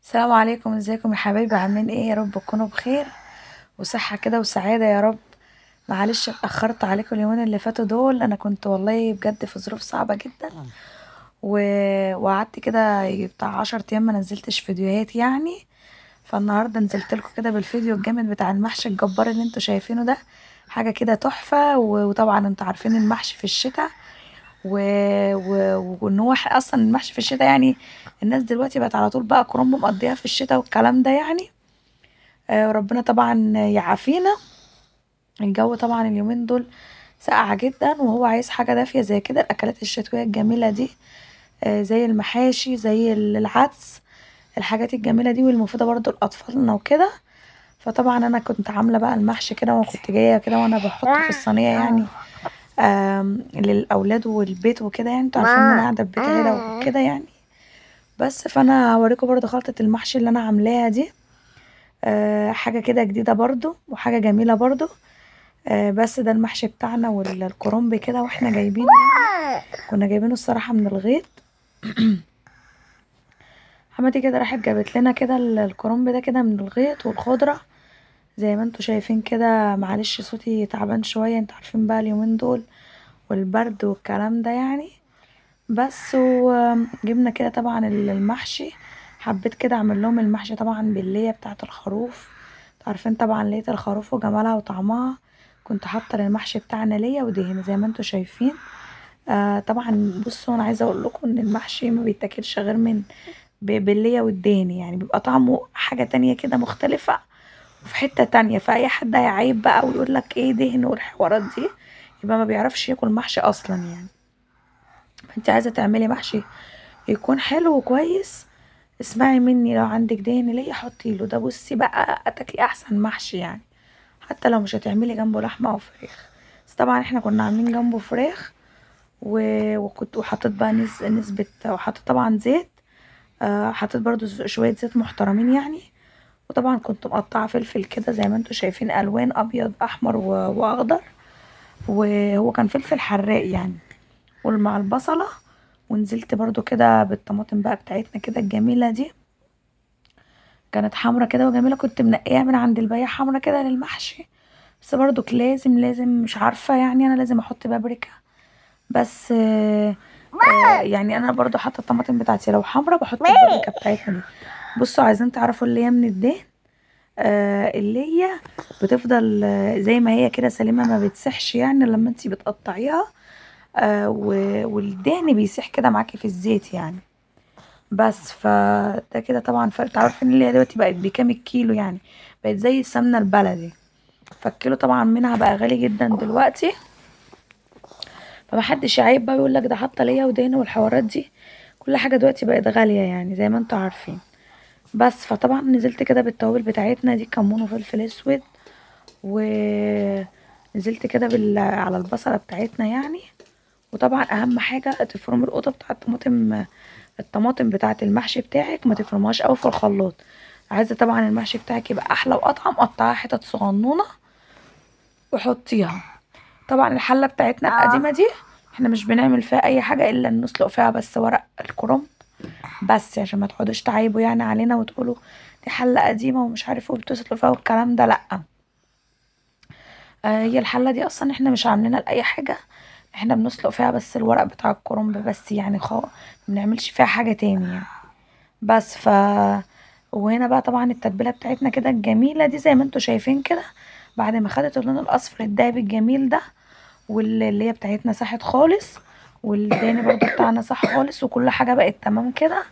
السلام عليكم، ازيكم يا حبايبي؟ عاملين ايه؟ يا رب تكونوا بخير وصحة كده وسعادة يا رب. معلش اتأخرت عليكم اليومين اللي فاتوا دول، انا كنت والله بجد في ظروف صعبة جدا و... وقعدت كده يجي بتاع 10 ايام ما نزلتش فيديوهات يعني. فالنهارده نزلت لكم كده بالفيديو الجامد بتاع المحشي الجبار اللي انتوا شايفينه ده. حاجة كده تحفة وطبعا انتوا عارفين المحشي في الشتاء و... وان هو اصلا المحشي في الشتاء يعني. الناس دلوقتي بقت على طول بقى كرنب مقضيها في الشتاء والكلام ده يعني. وربنا طبعا يعافينا. الجو طبعا اليومين دول ساقعة جدا، وهو عايز حاجة دافية زي كده، الأكلات الشتوية الجميلة دي. زي المحاشي، زي العدس، الحاجات الجميلة دي والمفيدة برضو لأطفالنا وكده. فطبعا أنا كنت عاملة بقى المحشي كده، وكنت جاية كده وأنا بحطه في الصينية يعني. للأولاد والبيت وكده يعني، انتوا عارفين إن أنا قاعدة في بيت عيلة وكده يعني. بس فأنا هوريكم برضو خلطة المحشي اللي أنا عاملاها دي. حاجة كده جديدة برضو وحاجة جميلة برضو. بس ده المحشي بتاعنا والكرنب كده، واحنا جايبينه يعني. كنا جايبينه الصراحة من الغيط. حماتي كده راحت جابت لنا كده الكرنب ده كده من الغيط والخضرة. زي ما انتوا شايفين كده، معلش صوتي تعبان شوية، انتوا عارفين بقى اليومين دول والبرد والكلام ده يعني. بس وجبنا كده طبعا المحشي. حبيت كده اعمل لهم المحشي طبعا بالليه بتاعه الخروف. عارفين طبعا ليه الخروف وجمالها وطعمها. كنت حاطه للمحشي بتاعنا ليه ودهن زي ما انتوا شايفين. طبعا بصوا، انا عايزه اقول لكم ان المحشي ما بيتاكلش غير من بالليه والدهن يعني، بيبقى طعمه حاجه تانية كده مختلفه. وفي حته تانية، فاي حد هيعيب بقى ويقول لك ايه دهن والحوارات دي، يبقى ما بيعرفش ياكل محشي اصلا يعني. انت عايزه تعملي محشي يكون حلو وكويس، اسمعي مني، لو عندك دهن ليا حطي له ده، بصي بقى هتاكلي احسن محشي يعني. حتى لو مش هتعملي جنبه لحمه او فراخ. بس طبعا احنا كنا عاملين جنبه فراخ وكنت وحطيت بقى نسبه، وحطيت طبعا زيت. حطيت برضو شويه زيت محترمين يعني. وطبعا كنت مقطعه فلفل كده زي ما انتوا شايفين، الوان ابيض احمر واخضر. وهو كان فلفل حراق يعني. ومع البصله. ونزلت برضو كده بالطماطم بقى بتاعتنا كده الجميله دي. كانت حمرا كده وجميله، كنت منقيها من عند البياع حمرا كده للمحشي. بس برضو لازم مش عارفه يعني، انا لازم احط بابريكا. بس يعني انا برضو حاطه الطماطم بتاعتي لو حمرا بحط البابريكا بتاعتنا دي. بصوا، عايزين تعرفوا اللي هي من الدهن. اللي هي بتفضل زي ما هي كده سليمه، ما بتسحش يعني لما انتي بتقطعيها. والدهن بيسيح كده معاكي في الزيت يعني. بس فده كده طبعا فرق، تعرفين اللي هي دلوقتي بقت بكام الكيلو يعني. بقت زي السمنه البلدي. فالكيلو طبعا منها بقى غالي جدا دلوقتي. فمحدش يعيب بقى يقول لك ده حاطه ليا ودهن والحوارات دي. كل حاجه دلوقتي بقت غاليه يعني زي ما انتوا عارفين. بس فطبعا نزلت كده بالتوابل بتاعتنا دي، كمون وفلفل اسود. ونزلت كده على البصله بتاعتنا يعني. وطبعا اهم حاجه تفرمي القطه بتاعه الطماطم. الطماطم بتاعه المحشي بتاعك ما تفرمهاش قوي في الخلاط. عايزه طبعا المحشي بتاعك يبقى احلى واطعم، قطعها حتت صغنونه وحطيها. طبعا الحله بتاعتنا القديمه دي، احنا مش بنعمل فيها اي حاجه الا ان نسلق فيها بس ورق الكرنب. بس عشان ما تقعدوش تعيبوا يعني علينا وتقولوا دي حله قديمه ومش عارفه وبتسلقوا فيها والكلام ده، لا. هي الحله دي اصلا احنا مش عاملينها لاي حاجه. احنا بنسلق فيها بس الورق بتاع الكرنب بس يعني ما بنعملش فيها حاجه تاني يعني. بس وهنا بقى طبعا التتبيله بتاعتنا كده الجميله دي زي ما انتوا شايفين كده. بعد ما خدت اللون الاصفر الدهبي الجميل ده، واللي هي بتاعتنا ساحت خالص، والتاني برضو بتاعنا صح خالص، وكل حاجه بقت تمام كده.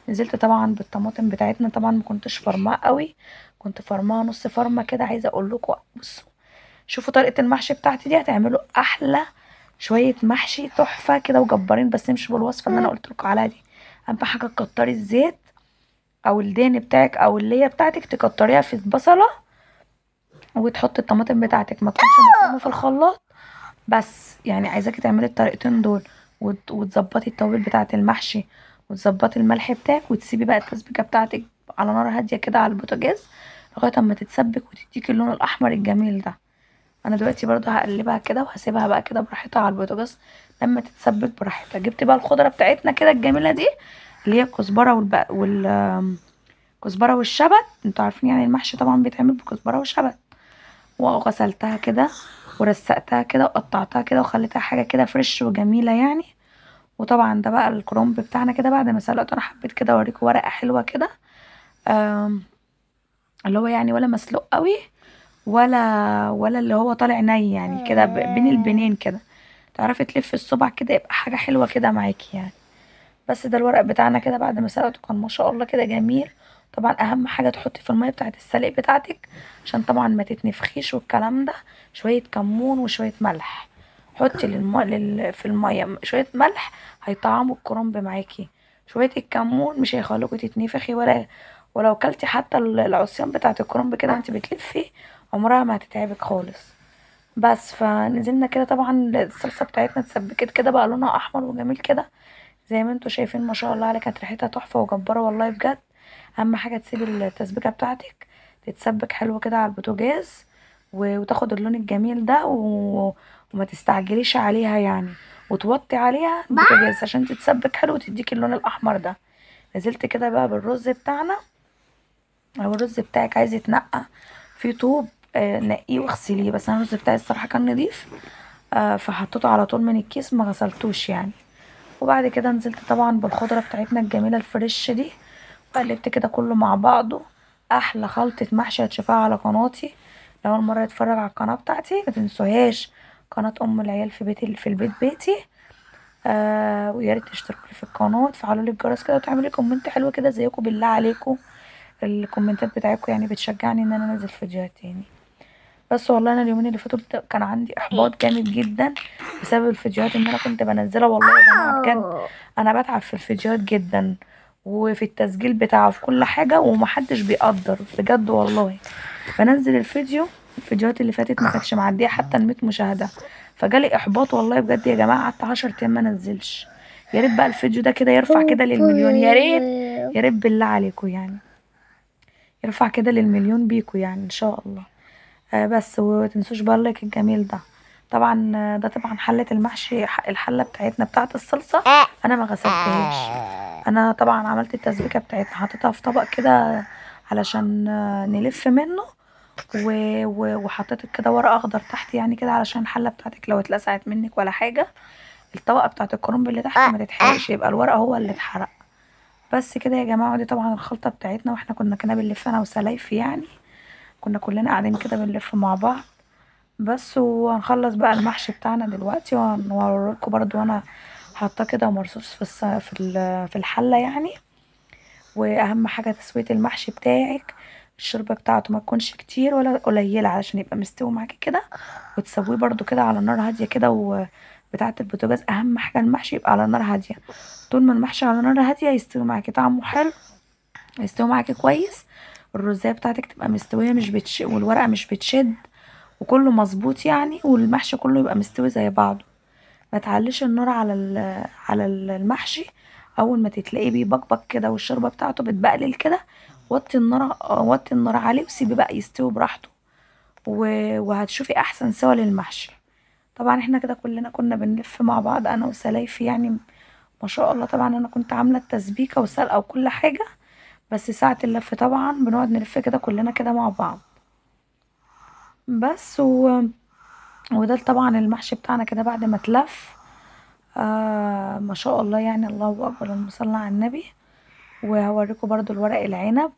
نزلت طبعا بالطماطم بتاعتنا، طبعا ما كنتش فرماها قوي. كنت فرماها نص فرمه كده. عايزه اقول لكم بصوا، شوفوا طريقه المحشي بتاعتي دي هتعملوا احلى شويه محشي تحفه كده وجبارين. بس امشوا بالوصفه اللي انا قلت لكم عليها دي. اهم حاجه تكتري الزيت، او الدهن بتاعك او اللي هي بتاعتك تكتريها في البصله. وتحطي الطماطم بتاعتك ما تكونش مفرومه في الخلاط. بس يعني عايزاكي تعملي الطريقتين دول. وتظبطي التوابل بتاعه المحشي. وتظبطي الملح بتاعك، وتسيبي بقى التسبيكه بتاعتك على نار هاديه كده على البوتاجاز لغايه اما تتسبك وتديكي اللون الاحمر الجميل ده. انا دلوقتي برضو هقلبها كده وهسيبها بقى كده براحتها على البوتاجاز لما تتسبك براحتها. جبت بقى الخضره بتاعتنا كده الجميله دي، اللي هي الكزبره كزبره والشبت. انتوا عارفين يعني المحشي طبعا بيتعمل بكزبره وشبت. وغسلتها كده ورسقتها كده وقطعتها كده وخليتها حاجه كده فريش وجميله يعني. وطبعا ده بقى الكرنب بتاعنا كده بعد ما سلقته. انا حبيت كده اوريكم ورقه حلوه كده، اللي هو يعني ولا مسلوق قوي ولا اللي هو طالع ني يعني كده، بين البنين كده. تعرفي تلفي الصبع كده يبقى حاجه حلوه كده معاكي يعني. بس ده الورق بتاعنا كده بعد ما سلقته كان ما شاء الله كده جميل. طبعا اهم حاجه تحطي في الميه بتاعه السلق بتاعتك عشان طبعا ما تتنفخيش والكلام ده، شويه كمون وشويه ملح. حطي في الميه شويه ملح هيطعموا الكرنب معاكي. شويه الكمون مش هيخلوكي تتنفخي، ولو كلتي حتى العصيان بتاعه الكرنب كده وانت بتلفي عمرها ما هتتعبك خالص. بس فنزلنا كده طبعا الصلصه بتاعتنا اتسبكت كده بقى لونها احمر وجميل كده زي ما انتوا شايفين ما شاء الله عليها. كانت ريحتها تحفه وجباره والله بجد. اهم حاجه تسيبي التسبيكه بتاعتك تتسبك حلو كده على البوتاجاز وتاخد اللون الجميل ده وما تستعجليش عليها يعني، وتوطي عليها البوتاجاز عشان تتسبك حلو وتديك اللون الاحمر ده. نزلت كده بقى بالرز بتاعنا. لو الرز بتاعك عايز يتنقع فيه طوب نقيه واغسليه، بس انا الرز بتاعي الصراحه كان نضيف فحطيته على طول من الكيس ما غسلتوش يعني. وبعد كده نزلت طبعا بالخضرة بتاعتنا الجميلة الفريش دي وقلبت كده كله مع بعضه. احلى خلطة محشي هتشوفها على قناتي. لو اول مرة يتفرج على القناة بتاعتي ما تنسوهاش، قناة ام العيال في بيتي في البيت بيتي. ويا ريت تشتركوا لي في القناة وتفعلوا لي الجرس كده وتعملوا لي كومنت حلو كده زيكم بالله عليكم. الكومنتات بتاعتكم يعني بتشجعني ان انا انزل فيديوهات تاني. بس والله انا اليومين اللي فاتوا كان عندي احباط جامد جدا بسبب الفيديوهات اللي انا كنت بنزلها. والله يا جماعه بجد انا بتعب في الفيديوهات جدا وفي التسجيل بتاعه في كل حاجه ومحدش بيقدر بجد والله. بنزل الفيديوهات اللي فاتت ما كانتش معديه حتى ال 100 مشاهده، فجالي احباط والله بجد يا جماعه. قعدت 10 ايام ما انزلش. يا ريت بقى الفيديو ده كده يرفع كده للمليون، يا ريت يا ريت بالله عليكم يعني يرفع كده للمليون بيكو يعني ان شاء الله. بس ومتنسوش بقى اللايك الجميل ده. طبعا ده طبعا حلة المحشي الحلة بتاعتنا بتاعت الصلصة انا ما غسلتهاش. انا طبعا عملت التسبيكة بتاعتها حطيتها في طبق كده علشان نلف منه وحطيت كده ورق اخضر تحت يعني كده علشان الحلة بتاعتك لو اتلسعت منك ولا حاجة الطبقة بتاعت الكرنب اللي تحت ما تتحرقش، يبقى الورق هو اللي اتحرق. بس كده يا جماعة دي طبعا الخلطة بتاعتنا واحنا كنا كده بنلف انا وسلايفي يعني. كنا كلنا قاعدين كده بنلف مع بعض. بس وهنخلص بقى المحشي بتاعنا دلوقتي وهوريلكوا برضو وانا حاطاه كده مرصوص في الحله يعني. واهم حاجه تسويه المحشي بتاعك الشوربه بتاعته ما تكونش كتير ولا قليله علشان يبقى مستوي معاكي كده. وتسويه برضو كده على نار هاديه كده بتاعه البوتاجاز. اهم حاجه المحشي يبقى على نار هاديه. طول ما المحشي على نار هاديه يستوي معاكي طعمه حلو، يستوي معاكي كويس. الرزايه بتاعتك تبقى مستويه مش والورقه مش بتشد وكله مظبوط يعني، والمحشي كله يبقى مستوي زي بعضه. ما تعليش النار على المحشي. اول ما تتلاقيه بيبقبق كده والشوربه بتاعته بتبقلل كده وطي النار عليه وسيبيه بقى يستوي براحته وهتشوفي احسن سوا للمحشي. طبعا احنا كده كلنا كنا بنلف مع بعض انا وسلايفي يعني ما شاء الله. طبعا انا كنت عامله التسبيكه وسلقه وكل حاجه، بس ساعه اللف طبعا بنقعد نلف كده كلنا كده مع بعض. بس وده طبعا المحشي بتاعنا كده بعد ما اتلف. ما شاء الله يعني الله اكبر اللهم صل على النبي. وهوريكم برضو الورق العنب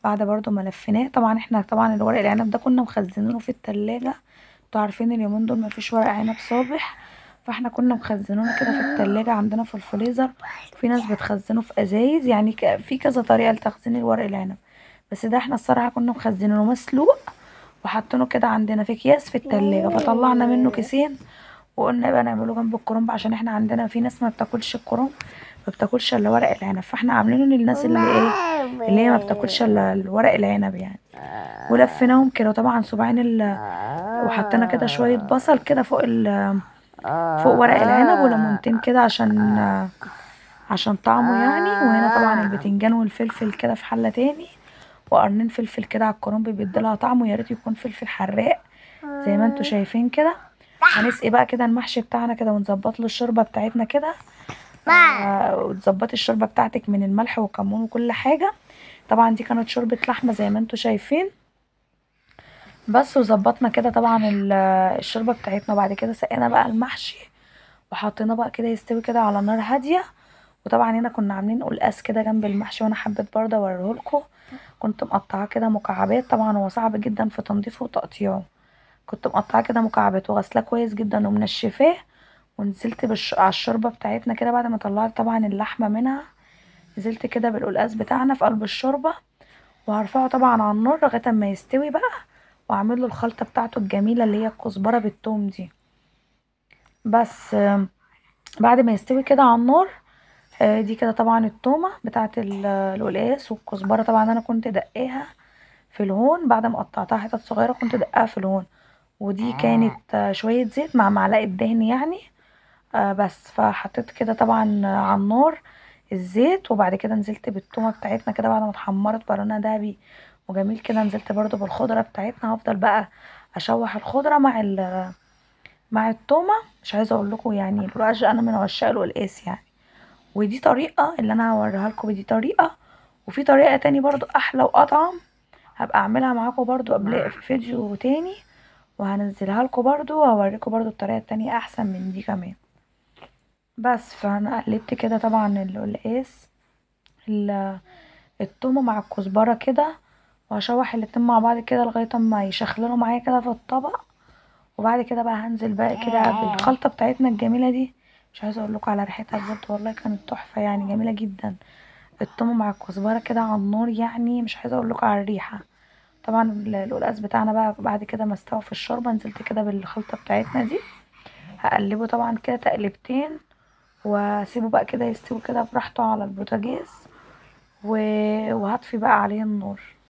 بعد برضو ما لفيناه. طبعا احنا طبعا الورق العنب ده كنا مخزنينه في التلاجة. انتوا عارفين اليومين دول مفيش ورق عنب صابح، فاحنا كنا مخزنينه كده في التلاجة عندنا في الفريزر. في ناس بتخزنه في ازايز يعني في كذا طريقة لتخزين الورق العنب. بس ده احنا الصراحة كنا مخزنينه مسلوق وحاطينه كده عندنا في اكياس في التلاجة، فطلعنا منه كيسين وقلنا بقى نعمله جنب الكرنب عشان احنا عندنا في ناس ما بتاكلش الكرنب ما بتاكلش الا ورق العنب، فاحنا عاملينه للناس اللي ايه اللي هي ما بتاكلش الا الورق العنب يعني. ولفيناهم كده طبعا صباعين وحطينا كده شويه بصل كده فوق ورق العنب وليمونتين كده عشان طعمه يعني. وهنا طبعا البتنجان والفلفل كده في حله تاني وقرنين فلفل كده على الكرنب بيديلها طعم، ويا ريت يكون فلفل حراق زي ما انتوا شايفين كده. هنسقي بقى كده المحشي بتاعنا كده ونظبط له الشوربه بتاعتنا كده. وتظبطي الشوربه بتاعتك من الملح والكمون وكل حاجه. طبعا دي كانت شوربة لحمة زي ما انتوا شايفين. بس وظبطنا كده طبعا الشوربة بتاعتنا، وبعد كده سقينا بقى المحشي وحطيناه بقى كده يستوي كده على نار هادية. وطبعا هنا كنا عاملين قلقاس كده جنب المحشي، وانا حبيت برضه اوريهولكوا. كنت مقطعاه كده مكعبات، طبعا هو صعب جدا في تنظيفه وتقطيعه. كنت مقطعاه كده مكعبات وغسلاه كويس جدا ومنشفاه، ونزلت على الشوربه بتاعتنا كده بعد ما طلعت طبعا اللحمه منها. نزلت كده بالقلقاس بتاعنا في قلب الشوربه، وهرفعه طبعا على النار لغايه ما يستوي بقى، واعمل له الخلطه بتاعته الجميله اللي هي الكزبره بالثوم دي. بس بعد ما يستوي كده على النار، دي كده طبعا التومه بتاعت القلقاس والكزبره، طبعا انا كنت دقاها في الهون بعد ما قطعتها حتت صغيره، كنت دقاها في الهون. ودي كانت شويه زيت مع معلقه دهن يعني. بس فحطيت كده طبعا على النار الزيت، وبعد كده نزلت بالتومه بتاعتنا كده بعد ما اتحمرت بقى لونها دهبي وجميل كده. نزلت برضو بالخضره بتاعتنا، هفضل بقى اشوح الخضره مع التومه. مش عايزه اقول لكم يعني انا من عشاق القلقاس يعني. ودي طريقه اللي انا هوريها لكم، دي طريقه. وفي طريقه تاني برضو احلى واطعم، هبقى اعملها معاكم برضو قبل في فيديو تاني، وهنزلها لكم برضو وهوريكم برضو الطريقه التانية احسن من دي كمان. بس فانا قلبت كده طبعا القلقاس ال- التومه مع الكزبره كده، وهشوح الاتنين مع بعض كده لغايه اما يشخللوا معايا كده في الطبق. وبعد كده بقى هنزل بقى كده بالخلطه بتاعتنا الجميله دي. مش عايزه اقول لكم على ريحتها بجد، والله كانت تحفه يعني جميله جدا. التومه مع الكزبره كده على النار يعني، مش عايزه اقول لكم على الريحه. طبعا القلقاس بتاعنا بقى بعد كده ما استوى في الشوربه، نزلت كده بالخلطه بتاعتنا دي. هقلبه طبعا كده تقلبتين، واسيبه بقى كده يستوي كده براحته على البوتاجاز، وهطفي بقى عليه النار.